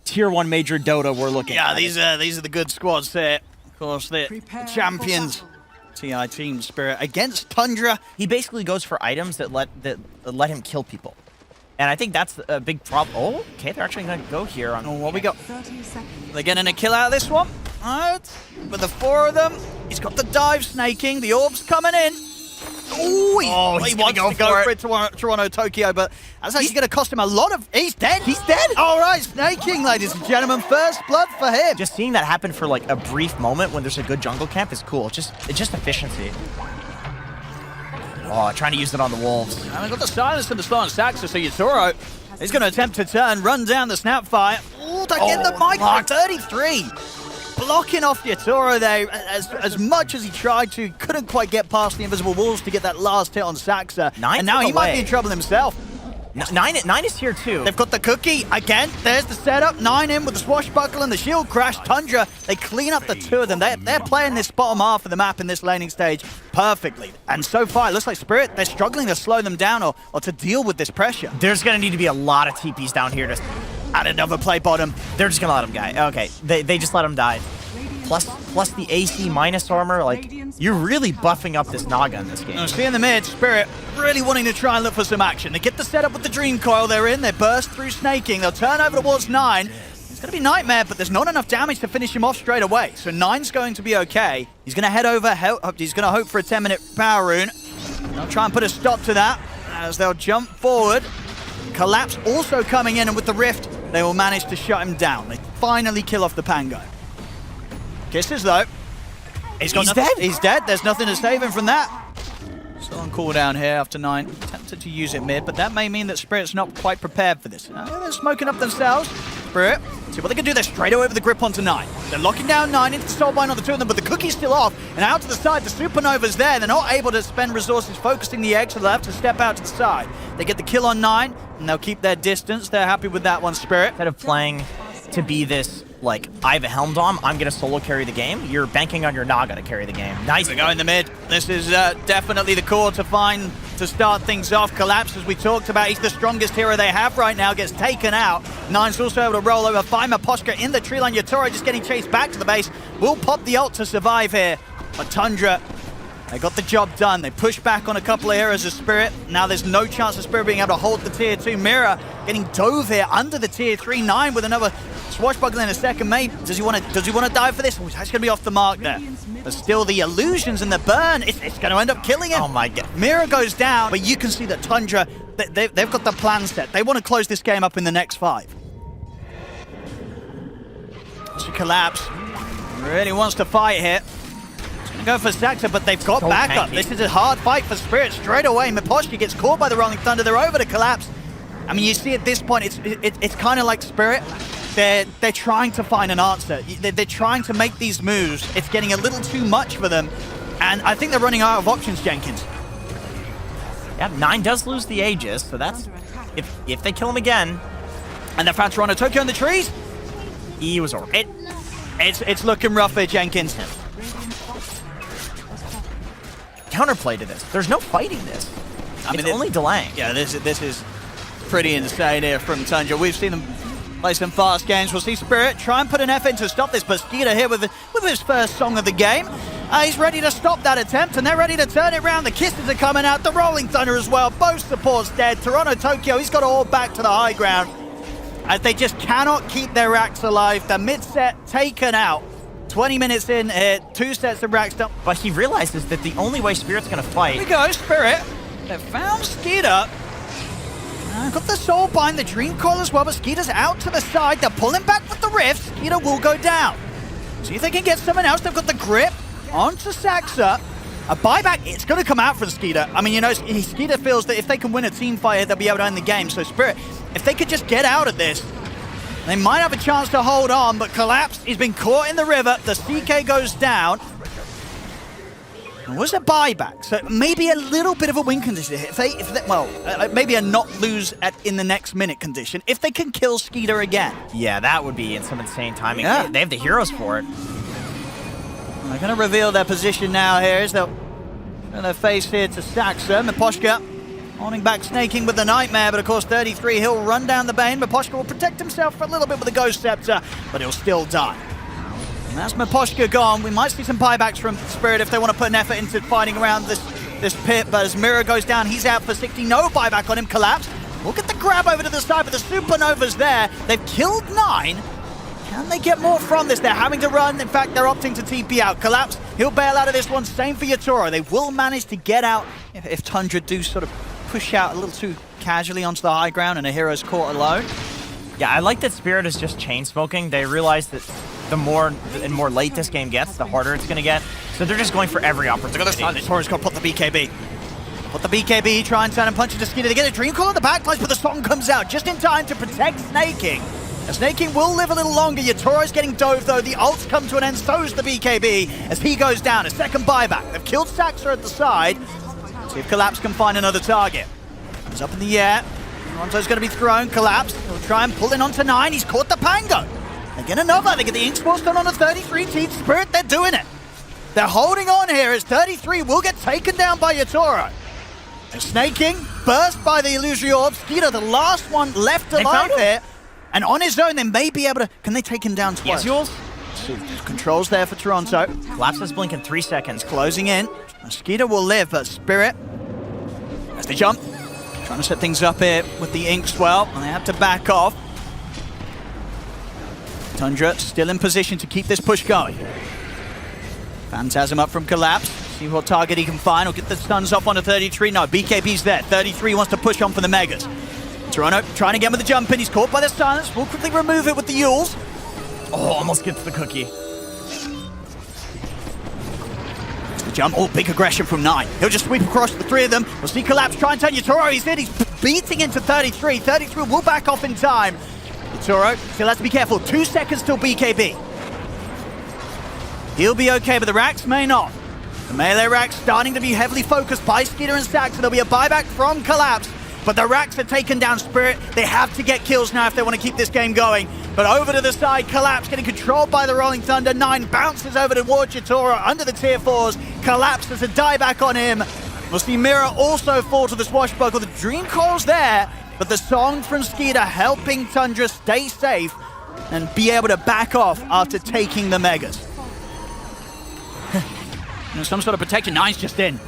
tier 1 major Dota we're looking at. Yeah, these are the good squads there. Of course, the champions. TI Team Spirit against Tundra. He basically goes for items that let him kill people. And I think that's a big problem. Oh, okay, they're actually going to go here on what we got. They're getting a kill out of this one. Right. With the 4 of them, he's got the dive snaking. The orb's coming in. Ooh, he wants to go for it, Toronto, Tokyo, but that's actually going to cost him a lot of... He's dead! He's dead! All right, snaking, ladies and gentlemen. First blood for him. Just seeing that happen for like a brief moment when there's a good jungle camp is cool. It's just efficiency. Oh, trying to use it on the Wolves. And we've got the silence and the slow on Saxa, so Yatoro is going to attempt to turn, run down the Snapfire. Ooh, they get the mic for 33. Blocking off Yatoro there as much as he tried to. Couldn't quite get past the invisible walls to get that last hit on Saxa. And now he might be in trouble himself. 9 is here too. They've got the cookie again. There's the setup. 9 in with the swashbuckle and the shield crash. Tundra, they clean up the 2 of them. They're playing this bottom half of the map in this laning stage perfectly. And so far, it looks like Spirit, they're struggling to slow them down or to deal with this pressure. There's going to need to be a lot of TPs down here to add another play bottom. They're just going to let him die. Okay, they just let him die. Plus the AC minus armor, like, you're really buffing up this Naga in this game. See in the mid, Spirit really wanting to try and look for some action. They get the setup with the Dream Coil they're in, they burst through snaking, they'll turn over towards 9. It's going to be Nightmare, but there's not enough damage to finish him off straight away. So 9's going to be okay. He's going to head over, he's going to hope for a 10-minute power rune. They'll try and put a stop to that as they'll jump forward. Collapse also coming in, and with the Rift, they will manage to shut him down. They finally kill off the Pango. Kisses though. He's dead. He's dead. There's nothing to save him from that. Still on cooldown here after 9. Tempted to use it mid, but that may mean that Spirit's not quite prepared for this. They're smoking up themselves. Spirit, see what they can do. They're straight away with the grip onto 9. They're locking down 9 into the soulbind on the 2 of them, but the cookie's still off. And out to the side, the Supernova's there. They're not able to spend resources focusing the egg, so they'll have to step out to the side. They get the kill on 9, and they'll keep their distance. They're happy with that one, Spirit. Instead of playing to be this, like, I have a Helm Dom, I'm going to solo carry the game, you're banking on your Naga to carry the game. Nice. We go in the mid. This is definitely the core to start things off. Collapse, as we talked about, he's the strongest hero they have right now, gets taken out. 9's also able to roll over. Find Maposhka in the tree line. Yatoro just getting chased back to the base. Will pop the ult to survive here. But Tundra, they got the job done. They push back on a couple of heroes of Spirit. Now there's no chance of Spirit being able to hold the tier 2. Mira getting dove here under the tier 3. 9 with another swashbuckle in a second. Maybe does he want to die for this? Oh, that's going to be off the mark there. But still, the illusions and the burn, it's going to end up killing him. Oh my god. Mira goes down, but you can see that Tundra, they've got the plan set. They want to close this game up in the next 5. So Collapse really wants to fight here. He's going to go for Saxa, but they've got backup. This is a hard fight for Spirit straight away. Miposhki gets caught by the Rolling Thunder. They're over to Collapse. I mean, you see at this point, it's kind of like Spirit. They're trying to find an answer. They're trying to make these moves. It's getting a little too much for them. And I think they're running out of options, Jenkins. Yeah, 9 does lose the Aegis, so that's... If they kill him again... And they found Toronto, Tokyo in the trees. He was over. It's looking rough here, Jenkins. Counterplay to this. There's no fighting this. I mean, it's only delaying. Yeah, this is pretty insane here from Tundra. We've seen them play some fast games. We'll see Spirit try and put an effort to stop this, but Skeeter here with his first song of the game. He's ready to stop that attempt, and they're ready to turn it around. The Kisses are coming out, the Rolling Thunder as well. Both supports dead. Toronto, Tokyo, he's got it all back to the high ground. As they just cannot keep their racks alive. The mid-set taken out. 20 minutes in here, 2 sets of racks done. But he realizes that the only way Spirit's going to fight... Here we go, Spirit. They've found Skeeter. Got the Soulbind, the Dream Coil as well, but Skeeter's out to the side. They're pulling back with the Rift. Skeeter will go down. See if they can get someone else. They've got the grip onto Saxa. A buyback, it's going to come out for Skeeter. I mean, you know, Skeeter feels that if they can win a team fight, they'll be able to end the game. So Spirit, if they could just get out of this, they might have a chance to hold on, but Collapse, he's been caught in the river. The CK goes down. It was a buyback, so maybe a little bit of a win condition. Maybe a not lose in the next minute condition. If they can kill Skeeter again. Yeah, that would be in some insane timing. Yeah. They have the heroes for it. They're going to reveal their position now here as they'll face here to Saxa. Miposhka Holding back Snaking with the Nightmare, but of course 33, he'll run down the Bane. Miposhka will protect himself for a little bit with the Ghost Scepter, but he'll still die. And that's Miposhka gone. We might see some buybacks from Spirit if they want to put an effort into fighting around this pit, but as Mira goes down, he's out for 60. No buyback on him. Collapse. We'll get the grab over to the side, but the Supernova's there. They've killed 9. Can they get more from this? They're having to run. In fact, they're opting to TP out. Collapse. He'll bail out of this one. Same for Yatoro. They will manage to get out if Tundra do sort of push out a little too casually onto the high ground and a hero's caught alone. Yeah, I like that Spirit is just chain smoking. They realize that the more late this game gets, the harder it's going to get. So they're just going for every opportunity. Look at this. Yatoro's got to put the BKB. Put the BKB, try and turn and punch into Skeeter. They get a Dream Call on the backlines, but the song comes out just in time to protect Snaking. And Snaking will live a little longer. Yatoro's getting dove though. The ults come to an end, so is the BKB as he goes down. A second buyback. They've killed Saxa at the side. See if Collapse can find another target. He's up in the air. Toronto's going to be thrown. Collapse. He'll try and pull in onto 9. He's caught the Pango. They get another. They get the Ink Spell done on the 33 Team Spirit. They're doing it. They're holding on here as 33 will get taken down by Yatoro. Snaking, burst by the Illusory Orb. Skeeter, the last one left alive here. And on his own, they may be able to... Can they take him down twice? Yes, Jules. Controls there for Toronto. Collapse is blinking 3 seconds. Closing in. Skeeter will live, but Spirit... As they jump. Trying to set things up here with the Ink Swell. And they have to back off. Tundra still in position to keep this push going. Phantasm up from Collapse. See what target he can find. He'll get the stuns off onto 33. No, BKB's there. 33 wants to push on for the Megas. Toronto trying again with the jump in. He's caught by the silence. We'll quickly remove it with the Yules. Oh, almost gets the cookie. The jump. Oh, big aggression from 9. He'll just sweep across the 3 of them. We'll see Collapse try and turn Yatoro. He's in. He's beating into 33. 33 will back off in time. Yatoro still has to be careful. 2 seconds till BKB. He'll be okay, but the Racks may not. The melee Racks starting to be heavily focused by Skeeter and Saxa. There'll be a buyback from Collapse, but the Racks have taken down Spirit. They have to get kills now if they want to keep this game going. But over to the side, Collapse getting controlled by the Rolling Thunder. 9 bounces over towards Yatoro under the tier 4s. Collapse has a dieback on him. We'll see Mira also fall to the Swashbuckle. The Dream Coil's there, but the song from Skeeter helping Tundra stay safe and be able to back off after taking the Megas. Some sort of protection. 9's just in.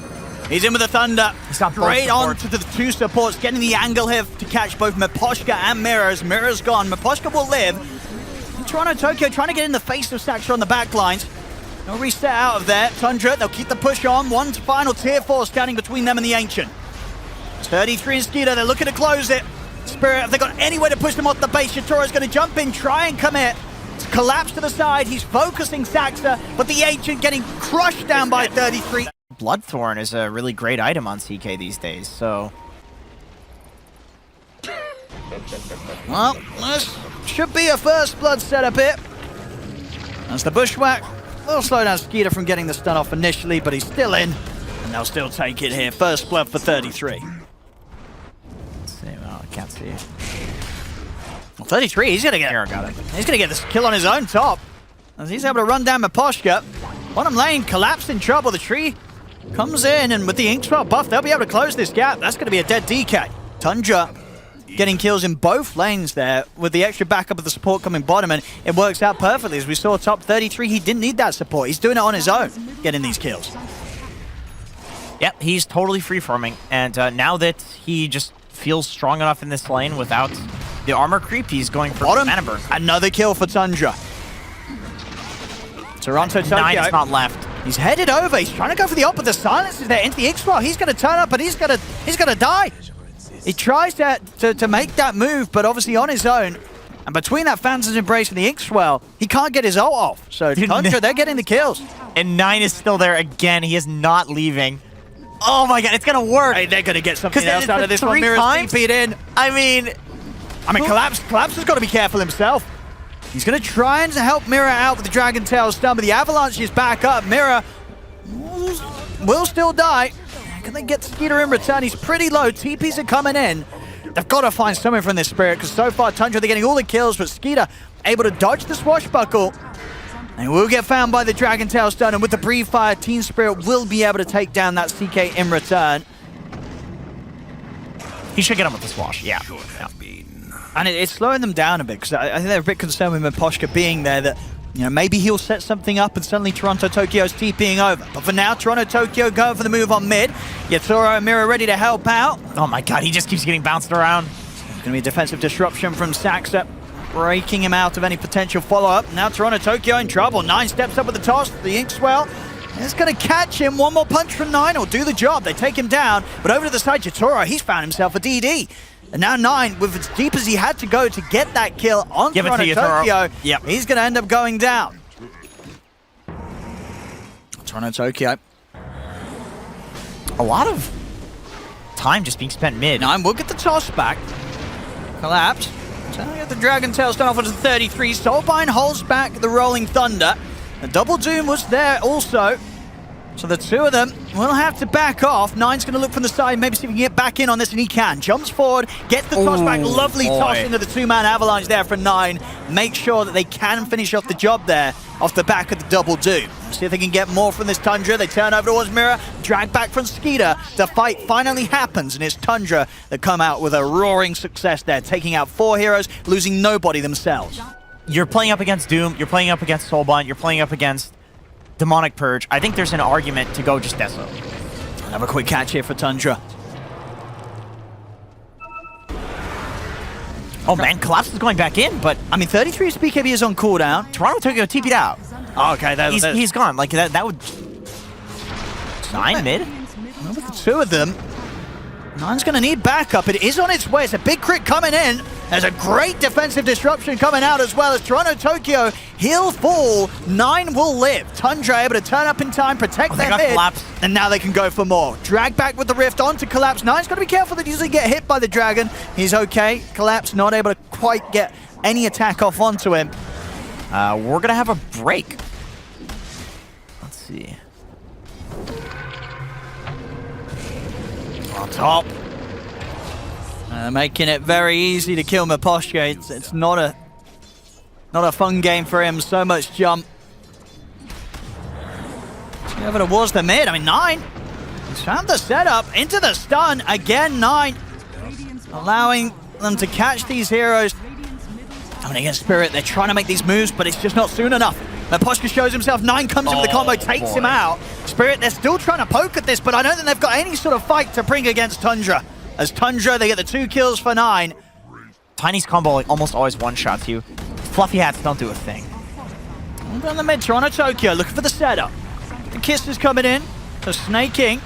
He's in with the Thunder. Straight on to the 2 supports, getting the angle here to catch both Miposhka and Mira. As Mira's gone, Miposhka will live. And Toronto Tokyo trying to get in the face of Saxa on the backlines. They'll reset out of there. Tundra, they'll keep the push on. One final tier 4 standing between them and the Ancient. 33 and Skeeter, they're looking to close it. Spirit, have they got any way to push them off the base? Yatoro's going to jump in, try and commit. Collapse to the side, he's focusing Saxa, but the Ancient getting crushed down by 33. Bloodthorn is a really great item on CK these days, so... Well, this should be a first blood setup here. As the Bushwhack will slow down Skeeter from getting the stun off initially, but he's still in, and they'll still take it here. First blood for 33. Let's see, well, I can't see. Well, 33, he's gonna get this kill on his own top. As he's able to run down Miposhka. Bottom lane, Collapse in trouble. The tree comes in, and with the Ink Spell buff, they'll be able to close this gap. That's gonna be a dead DK. Tundra getting kills in both lanes there with the extra backup of the support coming bottom, and it works out perfectly. As we saw top 33, he didn't need that support. He's doing it on his own, getting these kills. Yep, he's totally free-farming, and now that he just feels strong enough in this lane without the armor creep, he's going for mana burn. Another kill for Tundra. Toronto Tokyo. 9 is not left. He's headed over. He's trying to go for the op, but the silence is there into the X-Swell. He's going to turn up, and he's going to die. He tries to make that move, but obviously on his own. And between that Phantom's Embrace and the X-Swell, he can't get his ult off. So Tundra, they're getting the kills. And 9 is still there again. He is not leaving. Oh my god, it's going to work. Hey, they're going to get something else out of this one. Mira's TP'd in. I mean, Collapse has got to be careful himself. He's going to try and help Mira out with the Dragon Tail stun, but the Avalanche is back up. Mira will still die. Can they get Skeeter in return? He's pretty low. TPs are coming in. They've got to find something from this Spirit, because so far Tundra, they're getting all the kills, but Skeeter able to dodge the Swashbuckle. And will get found by the Dragon Tail stun, and with the Breathe Fire, Team Spirit will be able to take down that CK in return. He should get him with the swash, yeah. And it's slowing them down a bit, because I think they're a bit concerned with Miposhka being there, that maybe he'll set something up and suddenly Toronto Tokyo's TPing over. But for now, Toronto Tokyo going for the move on mid. Yatoro and Mira ready to help out. Oh my god, he just keeps getting bounced around. It's going to be a defensive disruption from Saxa, breaking him out of any potential follow-up. Now Toronto Tokyo in trouble. 9 steps up with the toss. The Inkswell is going to catch him. One more punch from 9 will do the job. They take him down. But over to the side, Yatoro, he's found himself a DD. And now 9, with as deep as he had to go to get that kill on Toronto Tokyo, he's going to end up going down. Toronto Tokyo. A lot of time just being spent mid. 9 will get the toss back. Collapse. So we got the Dragon Tail start off with the 33. Soulbind holds back the Rolling Thunder. The Double Doom was there also. So the two of them will have to back off. 9's going to look from the side, maybe see if he can get back in on this, and he can. Jumps forward, gets the toss back. Lovely toss into the 2-man avalanche there for 9. Make sure that they can finish off the job there off the back of the Double Doom. See if they can get more from this Tundra. They turn over towards Mirror, drag back from Skeeter. The fight finally happens, and it's Tundra that come out with a roaring success there, taking out 4 heroes, losing nobody themselves. You're playing up against Doom, you're playing up against Soulbind, you're playing up against Demonic Purge. I think there's an argument to go just Deso. Have a quick catch here for Tundra. Oh man, Collapse is going back in, but I mean, 33's BKB is on cooldown. Toronto Tokyo TP'd out. Oh, okay, he's gone. Like that would 9 mid. Well, with the two of them, 9's going to need backup. It is on its way. It's a big crit coming in. There's a great defensive disruption coming out as well as Toronto Tokyo. He'll fall. 9 will live. Tundra able to turn up in time, protect their mid, Collapse. and now they can go for more. Drag back with the Rift onto Collapse. 9's got to be careful that he doesn't get hit by the Dragon. He's okay. Collapse not able to quite get any attack off onto him. We're going to have a break. Let's see. On top. Making it very easy to kill Miposhka. It's not a fun game for him. So much jump. Whoever it was the mid. I mean, 9. He's found the setup into the stun. Again, 9. Allowing them to catch these heroes. Coming against Spirit. They're trying to make these moves, but it's just not soon enough. Miposhka shows himself. 9 comes in with the combo, takes him out. Spirit, they're still trying to poke at this, but I don't think they've got any sort of fight to bring against Tundra. As Tundra, they get the 2 kills for 9. Tiny's combo like almost always one-shots you. Fluffy hats don't do a thing. On the mid, Toronto Tokyo looking for the setup. The Kiss is coming in. So Snaking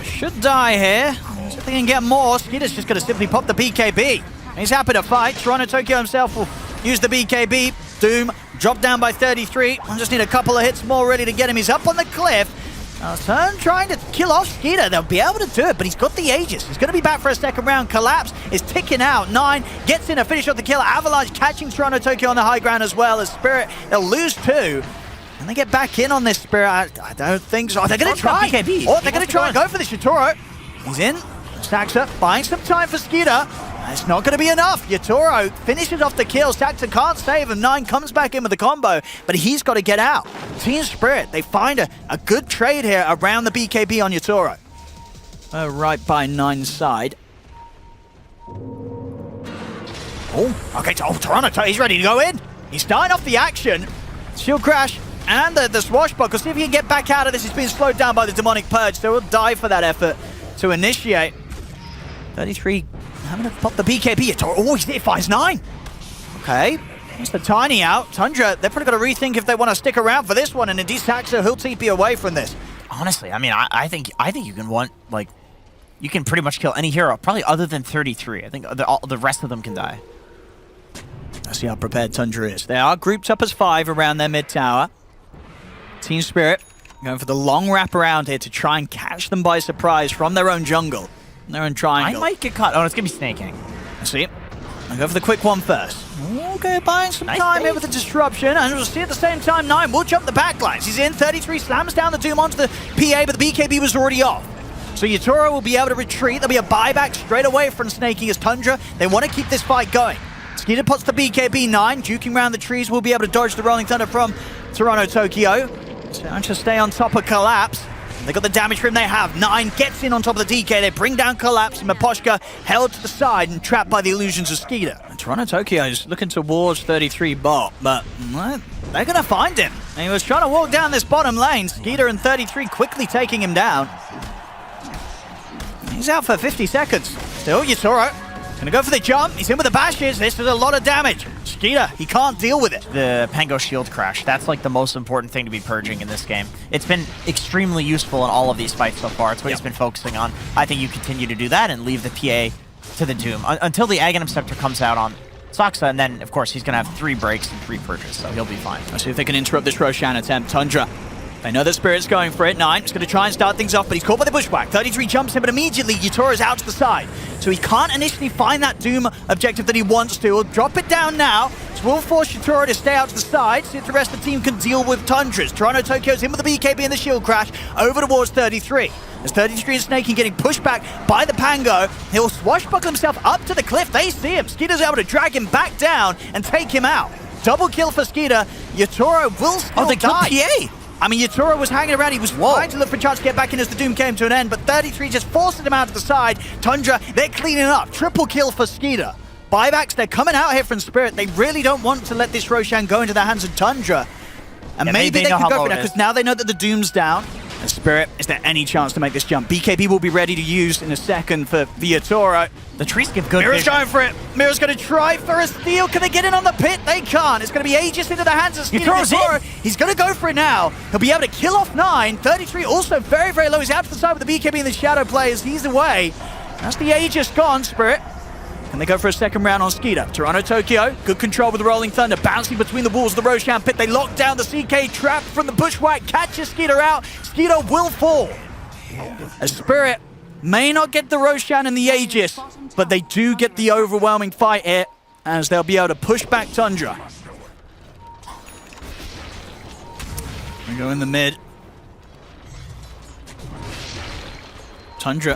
should die here. See if they can get more. Skeeter's just going to simply pop the BKB. He's happy to fight. Toronto Tokyo himself will use the BKB. Doom dropped down by 33. I just need a couple of hits more ready to get him. He's up on the cliff. Turn trying to kill off Skeeter. They'll be able to do it, but he's got the Aegis. He's going to be back for a second round. Collapse is ticking out. 9 gets in a finish off the kill. Avalanche catching Toronto Tokyo on the high ground as well as Spirit. They'll lose 2. And they get back in on this Spirit. I don't think so. Oh, they're going to try. Oh, they're going to try and go for this. Yatoro. He's in. Saxa buying some time for Skeeter. It's not going to be enough. Yatoro finishes off the kill. Saxa can't save him. 9 comes back in with the combo, but he's got to get out. Team Spirit, they find a good trade here around the BKB on Yatoro. Right by 9's side. Oh, okay. Oh, Toronto, he's ready to go in. He's starting off the action. Shield crash and the swashbuckle. See if he can get back out of this. He's been slowed down by the Demonic Purge, so he'll die for that effort to initiate. 33 having to pop the BKB. Oh, he finds 9. Okay. Here's the Tiny out. Tundra, they're probably going to rethink if they want to stick around for this one, and indeed Saxa, he'll TP away from this. Honestly, I mean, I think you can you can pretty much kill any hero, probably other than 33. I think the rest of them can die. Let's see how prepared Tundra is. They are grouped up as 5 around their mid tower. Team Spirit going for the long wrap around here to try and catch them by surprise from their own jungle. Their own triangle. I might get caught. Oh, it's going to be snaking. Let's see. I'll go for the quick one first. Okay, buying some time here with the disruption. And we'll see at the same time, 9 will jump the backlines. He's in. 33 slams down the Doom onto the PA, but the BKB was already off. So Yatoro will be able to retreat. There'll be a buyback straight away from Snaking as Tundra. They want to keep this fight going. Skeeter puts the BKB 9, juking around the trees. Will be able to dodge the Rolling Thunder from Toronto Tokyo. Trying to stay on top of Collapse. They got the damage for him they have. 9 gets in on top of the DK. They bring down Collapse. Miposhka held to the side and trapped by the illusions of Skeeter. And Toronto Tokyo is looking towards 33 bot, but they're going to find him. And he was trying to walk down this bottom lane. Skeeter and 33 quickly taking him down. He's out for 50 seconds. Still, Yatoro gonna go for the jump. He's in with the bashes. This is a lot of damage. Skeeter, he can't deal with it. The Pango shield crash, that's like the most important thing to be purging in this game. It's been extremely useful in all of these fights so far. It's what he's been focusing on. I think you continue to do that and leave the PA to the Doom until the Aghanim Scepter comes out on Soxa, and then, of course, he's gonna have 3 breaks and 3 purges, so he'll be fine. Let's see if they can interrupt this Roshan attempt. Tundra. They know that Spirit's going for it. 9 is going to try and start things off, but he's caught by the bushwhack. 33 jumps in, but immediately Yatoro's out to the side. So he can't initially find that Doom objective that he wants to. He'll drop it down now. This will force Yatoro to stay out to the side, see if the rest of the team can deal with Tundras. Toronto Tokyo's in with the BKB and the shield crash over towards 33. As 33 and Snaking getting pushed back by the Pango, he'll swashbuckle himself up to the cliff. They see him. Skeeter's able to drag him back down and take him out. Double kill for Skeeter. Yatoro will still they killed die. PA! I mean, Yatoro was hanging around. He was trying to look for a chance to get back in as the Doom came to an end, but 33 just forces him out to the side. Tundra, they're cleaning up. Triple kill for Skeeter. Buybacks, they're coming out here from Spirit. They really don't want to let this Roshan go into the hands of Tundra. And maybe they can go for it because now they know that the Doom's down. And Spirit, is there any chance to make this jump? BKB will be ready to use in a second for Yatoro. The trees give good Mira's vision. going for it. Mira's going to try for a steal. Can they get in on the pit? They can't. It's going to be ages into the hands of Skeeter. Yatoro. He's going to go for it now. He'll be able to kill off 9. 33 also very, very low. He's out to the side with the BKB and the Shadow players. He's away. That's the Aegis gone, Spirit. And they go for a second round on Skeeter. Toronto Tokyo, good control with the Rolling Thunder, bouncing between the walls of the Roshan pit. They lock down the CK trap from the bushwhack, catches Skeeter out. Skeeter will fall. As Spirit may not get the Roshan and the Aegis, but they do get the overwhelming fight here, as they'll be able to push back Tundra. We go in the mid. Tundra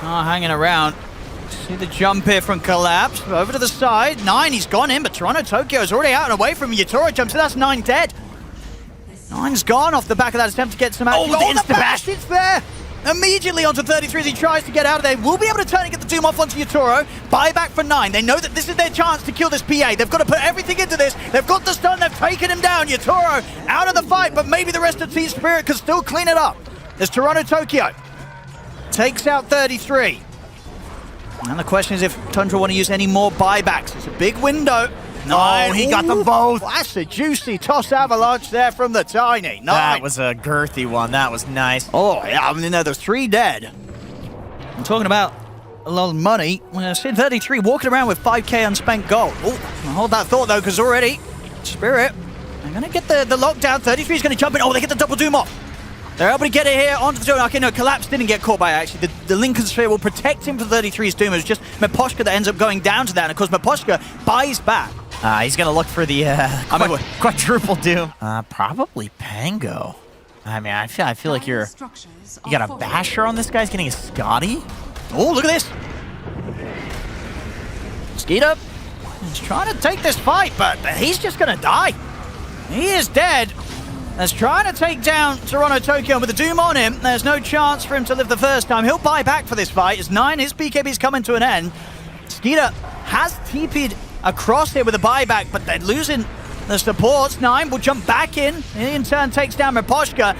hanging around. See the jump here from Collapse. Over to the side. 9, he's gone in, but Toronto Tokyo is already out and away from him. Yatoro jumps in, that's 9 dead. 9's gone off the back of that attempt to get some action. Oh, the bash, it's there! Immediately onto 33 as he tries to get out of there. Will be able to turn and get the Doom off onto Yatoro. Buyback for 9. They know that this is their chance to kill this PA. They've got to put everything into this. They've got the stun, they've taken him down. Yatoro out of the fight, but maybe the rest of Team Spirit can still clean it up. As Toronto Tokyo takes out 33. And the question is if Tundra want to use any more buybacks. It's a big window. No, he got them both. That's a juicy toss avalanche there from the Tiny. 9. That was a girthy one. That was nice. Oh, yeah, I mean, there's 3 dead. I'm talking about a lot of money. Sid 33 walking around with 5k unspent gold. Oh, hold that thought, though, because already Spirit, they're going to get the lockdown. 33 is going to jump in. Oh, they get the double Doom off. They're able to get it here onto the zone. Okay, no, Collapse didn't get caught by it, actually. The Lincoln Sphere will protect him for 33's Doom. It's just Miposhka that ends up going down to that. And, of course, Miposhka buys back. He's going to look for the quadruple Doom. Probably Pango. I mean, I feel like you got a Basher on this guy. He's getting a Scotty. Oh, look at this. Skeeter is trying to take this fight, but he's just going to die. He is dead. As trying to take down Toronto Tokyo with the Doom on him. There's no chance for him to live the first time. He'll buy back for this fight. As 9, his BKB's coming to an end. Skeeter has TP'd across here with a buyback, but they're losing the supports. 9 will jump back in turn takes down Miposhka.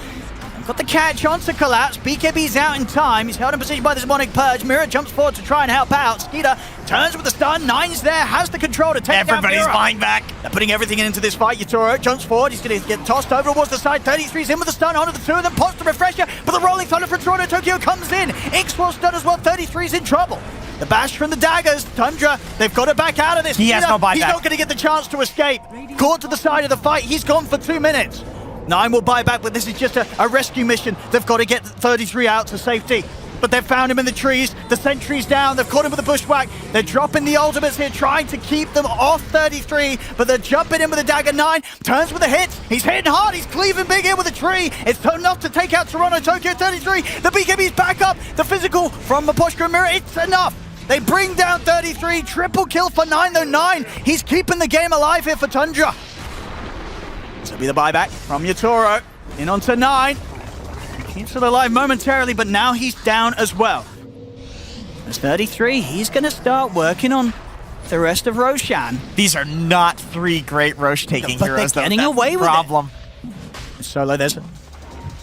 Got the catch onto Collapse. BKB's out in time. He's held in position by the Demonic Purge. Mira jumps forward to try and help out. Skeeter turns with the stun. 9's there, has the control to take Everybody's down buying back. They're putting everything into this fight. Yatoro jumps forward. He's going to get tossed over towards the side. 33's in with the stun onto the 2 of them. Pops the refresher, but the Rolling Thunder from Toronto Tokyo comes in. Ix will stun as well. 33's in trouble. The bash from the daggers. Tundra, they've got to back out of this. He has no buyback. He's not going to get the chance to escape. Caught to the side of the fight. He's gone for 2 minutes. 9 will buy back, but this is just a rescue mission. They've got to get 33 out to safety. But they've found him in the trees. The sentry's down. They've caught him with a bushwhack. They're dropping the ultimates here, trying to keep them off 33. But they're jumping in with a dagger. 9 turns with the hits. He's hitting hard. He's cleaving big in with a tree. It's enough to take out Toronto Tokyo 33. The BKB's back up. The physical from Miposhka and Mira. It's enough. They bring down 33. Triple kill for 9, though. 9, he's keeping the game alive here for Tundra. This will be the buyback from Yatoro. In onto 9. Keeps it alive momentarily, but now he's down as well. As 33, he's going to start working on the rest of Roshan. These are not 3 great Roche-taking heroes, they're though. getting That's away the with it. problem. Solo, there's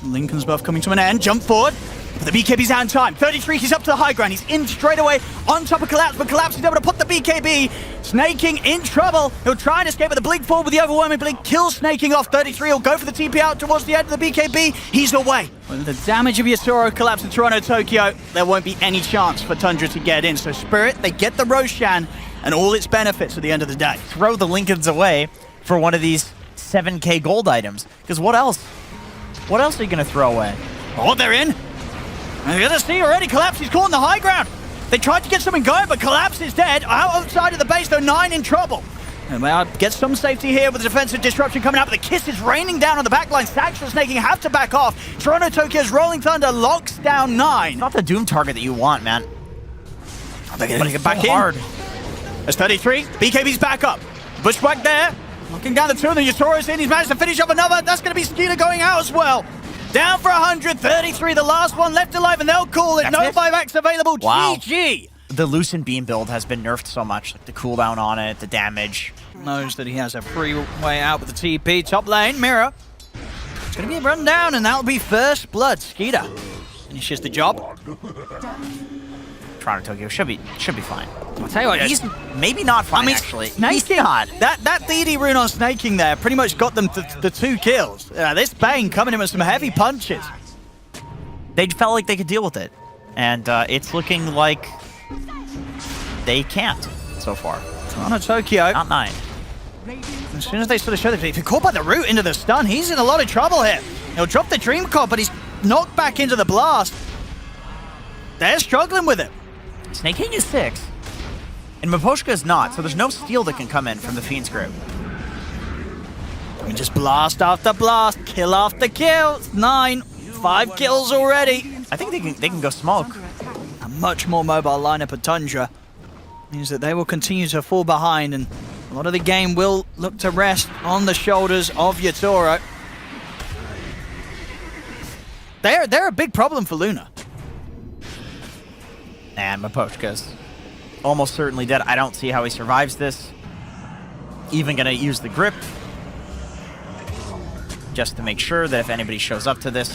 Lincoln's buff coming to an end. Jump forward. But the BKB's out in time. 33, he's up to the high ground. He's in straight away on top of Collapse, but Collapse is able to put the BKB. Snaking in trouble. He'll try and escape with the blink forward with the overwhelming blink. Kills Snaking off. 33 will go for the TP out towards the end of the BKB. He's away. With the damage of Yatoro Collapse in Toronto, Tokyo, there won't be any chance for Tundra to get in. So Spirit, they get the Roshan and all its benefits at the end of the day. Throw the Lincolns away for one of these 7k gold items. Because what else? What else are you going to throw away? Oh, they're in. And you're going to see already Collapse. He's caught in the high ground. They tried to get something going, but Collapse is dead. Outside of the base, though, 9 in trouble. And we'll get some safety here with the defensive disruption coming out, but the kiss is raining down on the backline. Sax for Snaking have to back off. Toronto Tokyo's Rolling Thunder locks down 9. Not the Doom target that you want, man. They're going to get back in. Hard. As 33, BKB's back up. Bushwhack there. Knocking down the 2, and the Yatoro's in. He's managed to finish up another. That's going to be Skeeter going out as well. Down for 100, 33, the last one left alive, and they'll call it. That's No it? 5x available. Wow. GG. The Lucent Beam build has been nerfed so much. Like the cooldown on it, the damage. Knows that he has a free way out with the TP. Top lane, Mirror. It's going to be run down, and that'll be first blood. Skeeter finishes the job. Toronto Tokyo should be fine. I'll tell you what, He's maybe not fine, actually. He's not. That DD rune on Snaking there pretty much got them the 2 kills. This Bane coming in with some heavy punches. They felt like they could deal with it. And it's looking like they can't so far. Toronto Tokyo. Not 9. As soon as they sort of show that if you're caught by the root into the stun, he's in a lot of trouble here. He'll drop the Dream Coil, but he's knocked back into the blast. They're struggling with it. Snaking is 6. And Miposhka is not, so there's no steal that can come in from the Fiend's grip. I mean, just blast after blast, kill after kill. 9, 5 kills already. I think they can go smoke. A much more mobile lineup of Tundra means that they will continue to fall behind, and a lot of the game will look to rest on the shoulders of Yatoro. They're a big problem for Luna. And Miposhka's almost certainly dead. I don't see how he survives this. Even gonna use the grip. Just to make sure that if anybody shows up to this.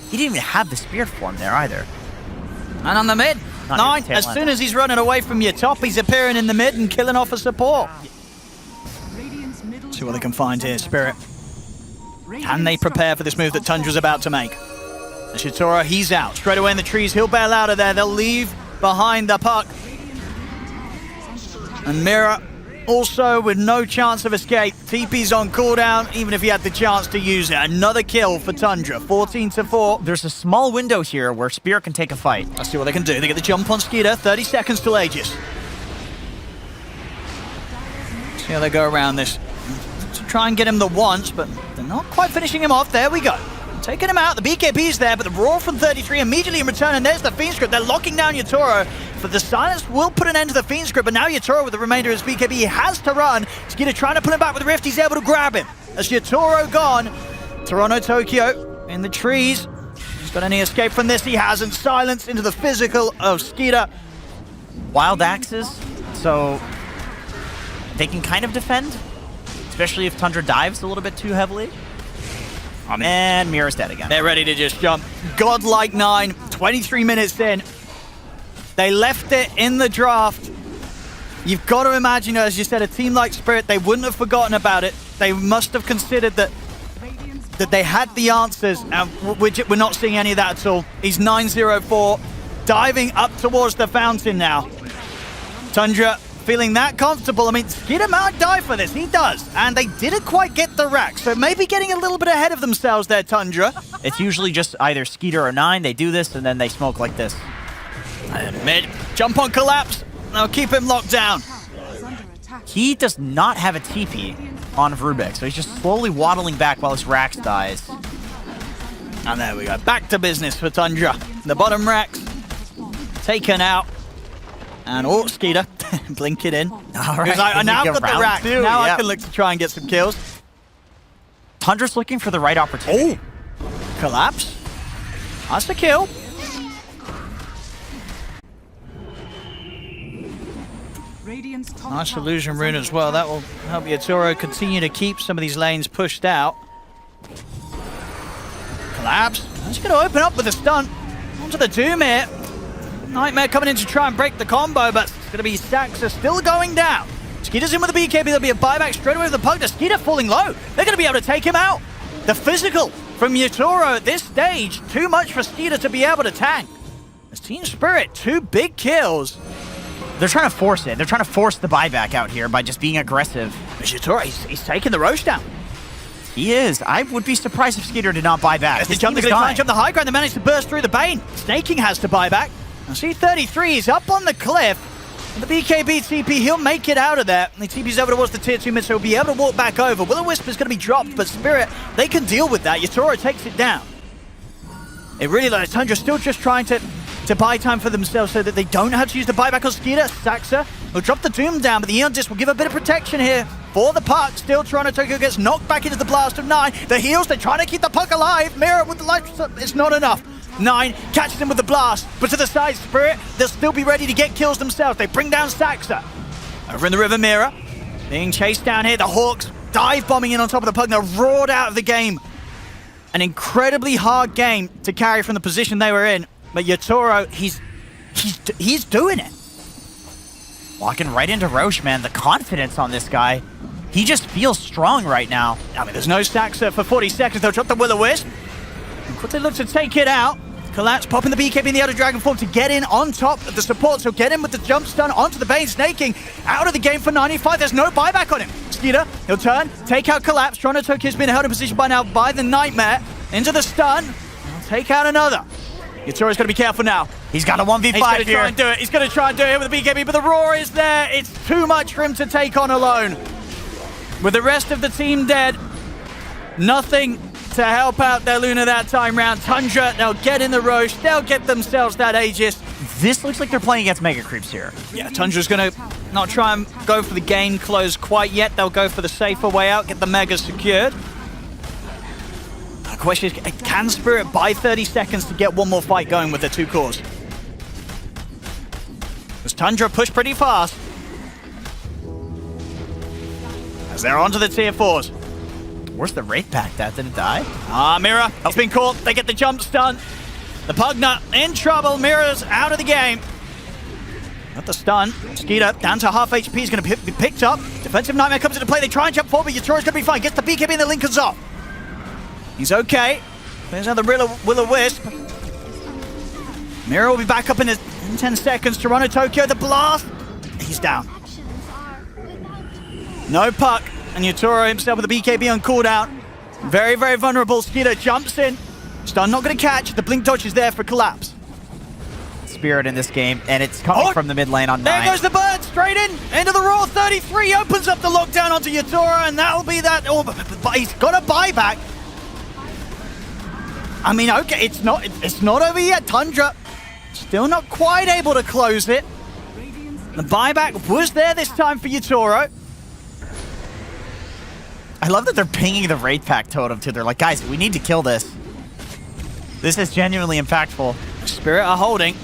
He didn't even have the spirit form there either. And on the mid, Not 9, even as soon as he's running away from your top, he's appearing in the mid and killing off a support. See what they can find here, Spirit. Can they prepare for this move that Tundra's about to make? Yatoro, he's out. Straight away in the trees, he'll bail out of there. They'll leave behind the puck. And Mirror also with no chance of escape. TP's on cooldown, even if he had the chance to use it. Another kill for Tundra, 14-4. There's a small window here where Spirit can take a fight. Let's see what they can do. They get the jump on Skeeter, 30 seconds till Aegis. See how they go around this. To try and get him the once, but they're not quite finishing him off. There we go. Taking him out, the BKB's there, but the roar from 33 immediately in return, and there's the Fiend script. They're locking down Yatoro, but the silence will put an end to the Fiend script, but now Yatoro with the remainder of his BKB, he has to run. Skeeter trying to pull him back with the Rift, he's able to grab him. As Yatoro gone, Toronto Tokyo in the trees. He's got any escape from this? He hasn't. Silence into the physical of Skeeter. Wild axes, so they can kind of defend, especially if Tundra dives a little bit too heavily. And Mirror's dead again. They're ready to just jump. Godlike 9, 23 minutes in. They left it in the draft. You've got to imagine, as you said, a team like Spirit, they wouldn't have forgotten about it. They must have considered that they had the answers, and we're not seeing any of that at all. He's 9-0-4, diving up towards the fountain now. Tundra feeling that comfortable. I mean, Skeeter might die for this. He does. And they didn't quite get the rack, so maybe getting a little bit ahead of themselves there, Tundra. It's usually just either Skeeter or 9. They do this, and then they smoke like this. And mid, jump on Collapse. Now keep him locked down. He does not have a TP on Rubik, so he's just slowly waddling back while his Rax dies. And there we go. Back to business for Tundra. The bottom Rax taken out. And oh, Skeeter, blink it in. All right. He's like, now I've got the rack. Now I can look to try and get some kills. Tundra's looking for the right opportunity. Oh, Collapse. That's the kill. Nice illusion rune as well. That will help Yatoro continue to keep some of these lanes pushed out. Collapse. He's going to open up with a stun. Onto the Doom here. Nightmare coming in to try and break the combo, but it's going to be Saxa still going down. Skeeter's in with the BKB. There'll be a buyback straight away with the Pug. Skeeter falling low. They're going to be able to take him out. The physical from Yatoro at this stage. Too much for Skeeter to be able to tank. As Team Spirit, 2 big kills. They're trying to force it. They're trying to force the buyback out here by just being aggressive. Yatoro, he's taking the Roche down. He is. I would be surprised if Skeeter did not buy back. They're going to try and jump the high ground. They managed to burst through the Bane. Snaking has to buy back. Now C33 is up on the cliff. And the BKB TP, he'll make it out of there. And the TP's over towards the tier 2 mid, so he'll be able to walk back over. Will-O-Wisp is going to be dropped, but Spirit, they can deal with that. Yatoro takes it down. It really, like, Tundra still just trying to buy time for themselves so that they don't have to use the buyback on Skeeter. Saxa will drop the Doom down, but the Eon Disc will give a bit of protection here for the Puck. Still, Toronto Tokyo gets knocked back into the blast of 9. The heals, they're trying to keep the Puck alive. Mirror with the life, it's not enough. 9 catches him with the blast, but to the side, Spirit, they'll still be ready to get kills themselves. They bring down Saxa. Over in the river, Mirror being chased down here. The Hawks dive bombing in on top of the Pug. They're roared out of the game. An incredibly hard game to carry from the position they were in. But Yatoro, he's doing it. Walking right into Roche, man. The confidence on this guy. He just feels strong right now. I mean, there's no Saxa for 40 seconds. They'll drop the Will-O-Wisp. Quickly look to take it out. Collapse, popping the BKB in the outer Dragon form to get in on top of the support. So get in with the jump stun onto the Bane. Snaking out of the game for 95. There's no buyback on him. Skeeter, he'll turn, take out Collapse. Toronto Tokyo's been held in position by now by the Nightmare. Into the stun. He'll take out another. Yatoro's got to be careful now. He's got a 1v5 He's going to try and do it. He's going to try and do it with the BKB, but the Roar is there. It's too much for him to take on alone. With the rest of the team dead, nothing to help out their Luna that time round. Tundra, they'll get in the Roche. They'll get themselves that Aegis. This looks like they're playing against Mega Creeps here. Yeah, Tundra's going to not try and go for the game close quite yet. They'll go for the safer way out, get the Mega secured. The question is, can Spirit buy 30 seconds to get one more fight going with their 2 cores? Because Tundra pushed pretty fast. As they're onto the tier 4s. Where's the Wraith Pack? That didn't die? Mirror, he's been caught. They get the jump stun. The Pugnut in trouble. Mirror's out of the game. Got the stun. Skeeter down to half HP. He's going to be picked up. Defensive Nightmare comes into play. They try and jump forward, but Yatoro's going to be fine. Gets the BKB and the Lincoln's off. He's okay. There's another Will-O-Wisp. Mirror will be back up in 10 seconds. Toronto Tokyo, the blast. He's down. No Puck. And Yatoro himself with the BKB on cooldown. Very, very vulnerable. Skeeter jumps in. Stun not going to catch. The blink dodge is there for Collapse. Spirit in this game, and it's coming from the mid lane on 9. There goes the bird, straight in, into the Roar. 33 opens up the lockdown onto Yatoro, and that'll be that. Oh, but he's got a buyback. I mean, okay, it's not over yet. Tundra still not quite able to close it. The buyback was there this time for Yatoro. I love that they're pinging the Wraith Pack totem too. They're like, guys, we need to kill this. This is genuinely impactful. Spirit are holding.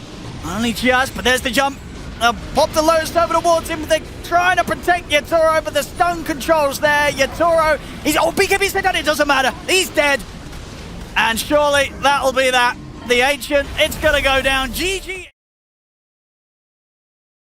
Only just, but there's the jump. They'll pop the low over towards him. They're trying to protect Yatoro, but the stun control's there. Yatoro, BKB said that, it doesn't matter. He's dead. And surely that'll be that. The Ancient, it's going to go down. GG.